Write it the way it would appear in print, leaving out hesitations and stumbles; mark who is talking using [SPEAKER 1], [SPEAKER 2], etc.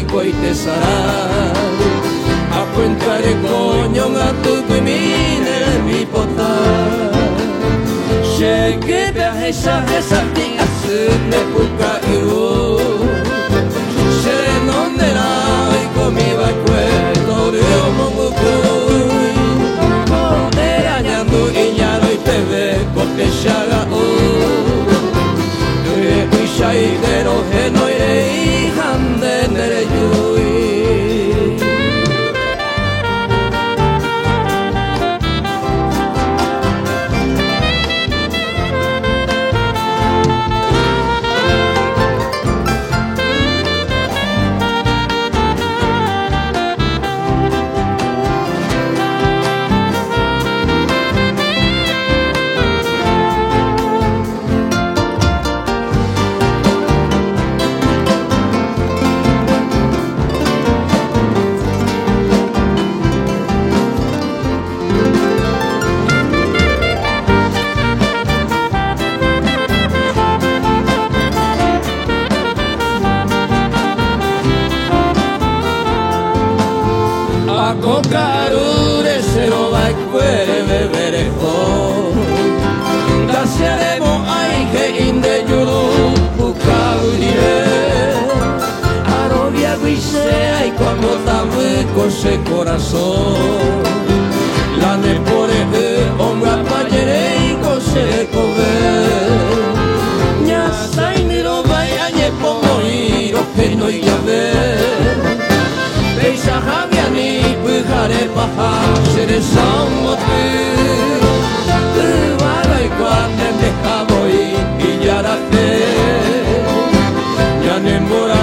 [SPEAKER 1] México y te sarà a cuenta de coño a tu mine mi potar Cheguei a recha ti a ne puka iru Se non de nai comiva quello de omokui Era ñando iñaro y pebe porque shaga Shaidero henoirei hande nere yui Kokarure se no va puede beber Gracias de mo ai que inde yuru bukaurire Arobia guise ai como tabu con se corazón La de pore onga payere con se cover Nya sai ni ro vai anye pomoi ro que no yabe Beisa habiani Hare paha sere samotu Varai quando me cavoi igliarate Yane mora